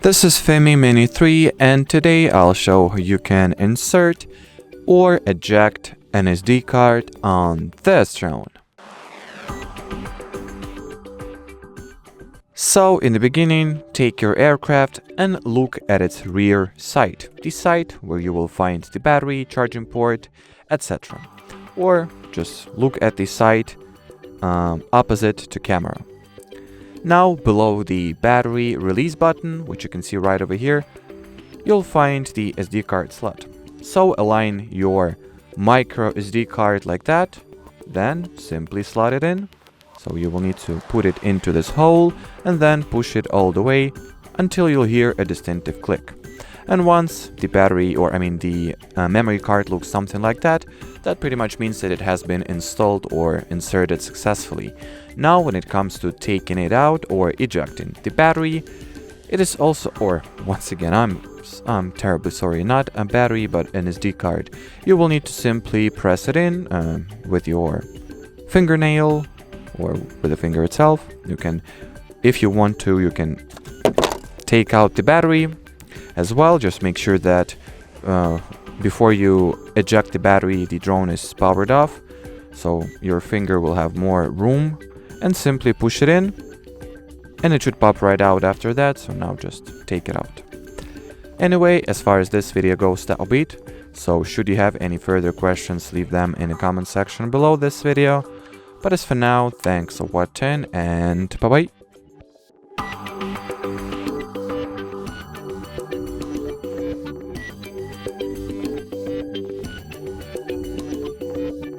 This is FIMI Mini 3, and today I'll show how you can insert or eject an SD card on this drone. So in the beginning, take your aircraft and look at its rear sight, the site where you will find the battery, charging port, etc. Or just look at the site opposite to camera. Now below the battery release button, which you can see right over here, you'll find the SD card slot. So align your micro SD card like that, then simply slot it in. So you will need to put it into this hole and then push it all the way until you'll hear a distinctive click. And once the battery, the memory card looks something like that, that pretty much means that it has been installed or inserted successfully. Now when it comes to taking it out or ejecting the battery, it is also, or once again, I'm terribly sorry, not a battery but an SD card. You will need to simply press it in with your fingernail or with the finger itself. You can, if you want to, you can take out the battery as well. Just make sure that before you eject the battery, the drone is powered off, so your finger will have more room, and simply push it in and it should pop right out after that. So now just take it out. Anyway, as far as this video goes, that'll be it. So should you have any further questions, leave them in the comment section below this video. But as for now, thanks for watching and bye bye.